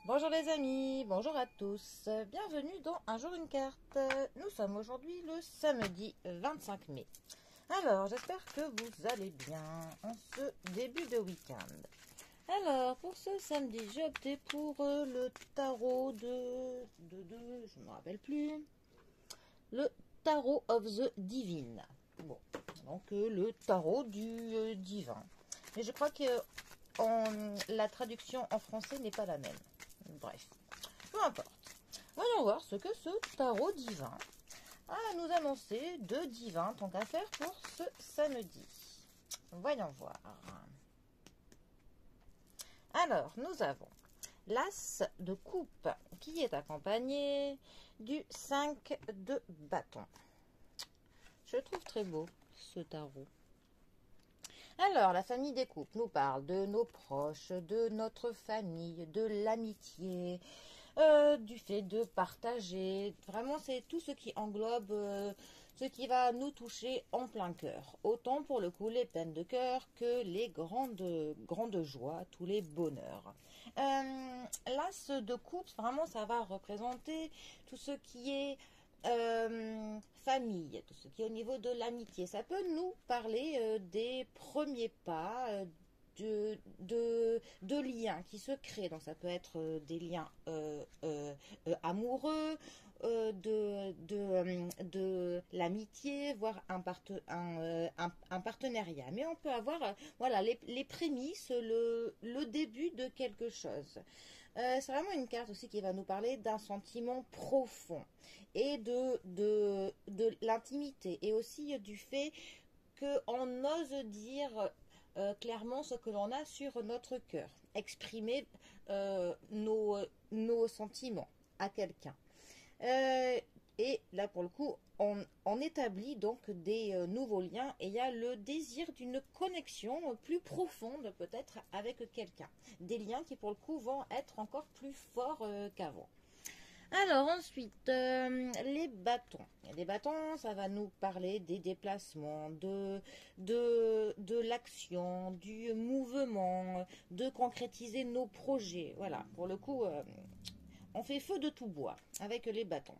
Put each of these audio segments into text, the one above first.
Bonjour les amis, bonjour à tous, bienvenue dans Un jour une carte. Nous sommes aujourd'hui le samedi 25 mai. Alors, j'espère que vous allez bien en ce début de week-end. Alors, pour ce samedi, j'ai opté pour le tarot je ne me rappelle plus, le Tarot of the Divine. Bon, donc le tarot du divin. Mais je crois que la traduction en français n'est pas la même. Bref, peu importe. Voyons voir ce que ce tarot divin a à nous annoncer de divin, tant qu'à faire, pour ce samedi. Voyons voir. Alors, nous avons l'As de coupe qui est accompagné du 5 de bâton. Je trouve très beau ce tarot. Alors, la famille des coupes nous parle de nos proches, de notre famille, de l'amitié, du fait de partager. Vraiment, c'est tout ce qui englobe ce qui va nous toucher en plein cœur. Autant pour le coup les peines de cœur que les grandes joies, tous les bonheurs. L'As de coupe, vraiment, ça va représenter tout ce qui est famille, tout ce qui est au niveau de l'amitié. Ça peut nous parler des premiers pas de liens qui se créent. Donc ça peut être des liens amoureux, de l'amitié, voire un partenariat. Mais on peut avoir voilà, les prémices, le début de quelque chose. C'est vraiment une carte aussi qui va nous parler d'un sentiment profond et de l'intimité, et aussi du fait qu'on ose dire clairement ce que l'on a sur notre cœur, exprimer nos sentiments à quelqu'un. Et là, pour le coup, on établit donc des nouveaux liens, et il y a le désir d'une connexion plus profonde peut-être avec quelqu'un. Des liens qui, pour le coup, vont être encore plus forts qu'avant. Alors ensuite, les bâtons. Les bâtons, ça va nous parler des déplacements, de l'action, du mouvement, de concrétiser nos projets. Voilà, pour le coup, on fait feu de tout bois avec les bâtons.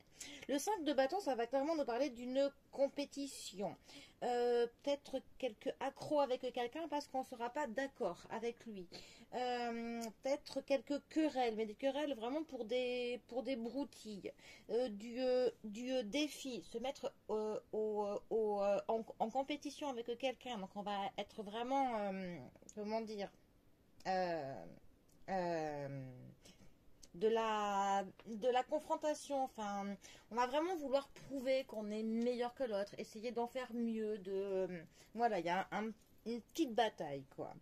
Le 5 de bâton, ça va clairement nous parler d'une compétition. Peut-être quelques accros avec quelqu'un parce qu'on ne sera pas d'accord avec lui. Peut-être quelques querelles, mais des querelles vraiment pour des broutilles. Du défi, se mettre en compétition avec quelqu'un. Donc on va être vraiment, comment dire, euh, euh, de la confrontation. Enfin, on va vraiment vouloir prouver qu'on est meilleur que l'autre, essayer d'en faire mieux. Voilà, il y a une petite bataille, quoi.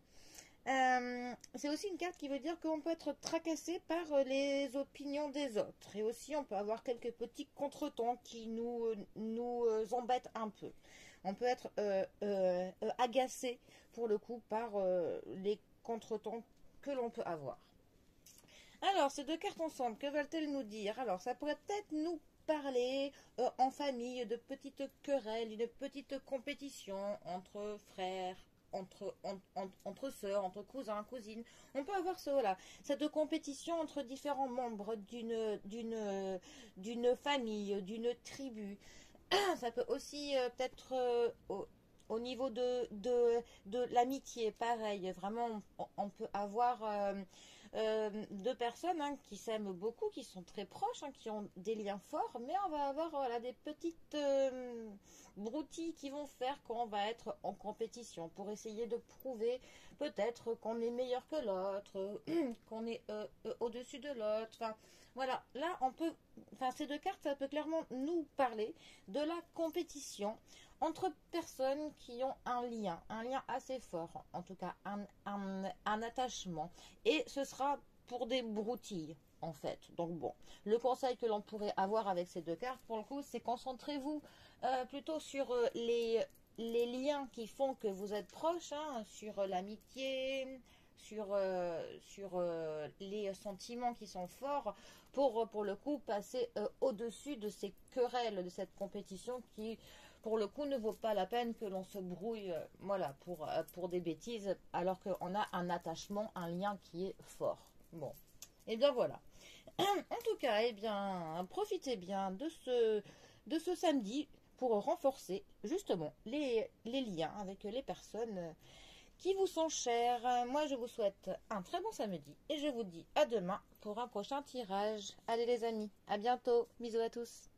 C'est aussi une carte qui veut dire qu'on peut être tracassé par les opinions des autres. Et aussi, on peut avoir quelques petits contretemps qui nous embêtent un peu. On peut être agacé, pour le coup, par les contretemps que l'on peut avoir. Alors, ces deux cartes ensemble, que veulent-elles nous dire? Alors, ça pourrait peut-être nous parler en famille de petites querelles, une petite compétition entre frères, entre sœurs, entre cousins, cousines. On peut avoir cette compétition entre différents membres d'une famille, d'une tribu. Ça peut aussi peut-être au niveau de l'amitié, pareil. Vraiment, on peut avoir deux personnes qui s'aiment beaucoup, qui sont très proches, qui ont des liens forts, mais on va avoir voilà, des petites broutilles qui vont faire qu'on va être en compétition pour essayer de prouver peut-être qu'on est meilleur que l'autre, qu'on est au-dessus de l'autre. Enfin, voilà, là, ces deux cartes, ça peut clairement nous parler de la compétition entre personnes qui ont un lien assez fort, en tout cas un attachement. Et ce sera pour des broutilles, en fait. Donc bon, le conseil que l'on pourrait avoir avec ces deux cartes, pour le coup, c'est concentrez-vous plutôt sur les liens qui font que vous êtes proches, sur l'amitié, sur les sentiments qui sont forts, pour le coup passer au-dessus de ces querelles, de cette compétition qui pour le coup ne vaut pas la peine que l'on se brouille voilà, pour des bêtises, alors qu'on a un attachement, un lien qui est fort. Bon, et bien voilà. En tout cas, eh bien, profitez bien de ce samedi pour renforcer justement les liens avec les personnes qui vous sont chères. Moi, je vous souhaite un très bon samedi et je vous dis à demain pour un prochain tirage. Allez les amis, à bientôt. Bisous à tous.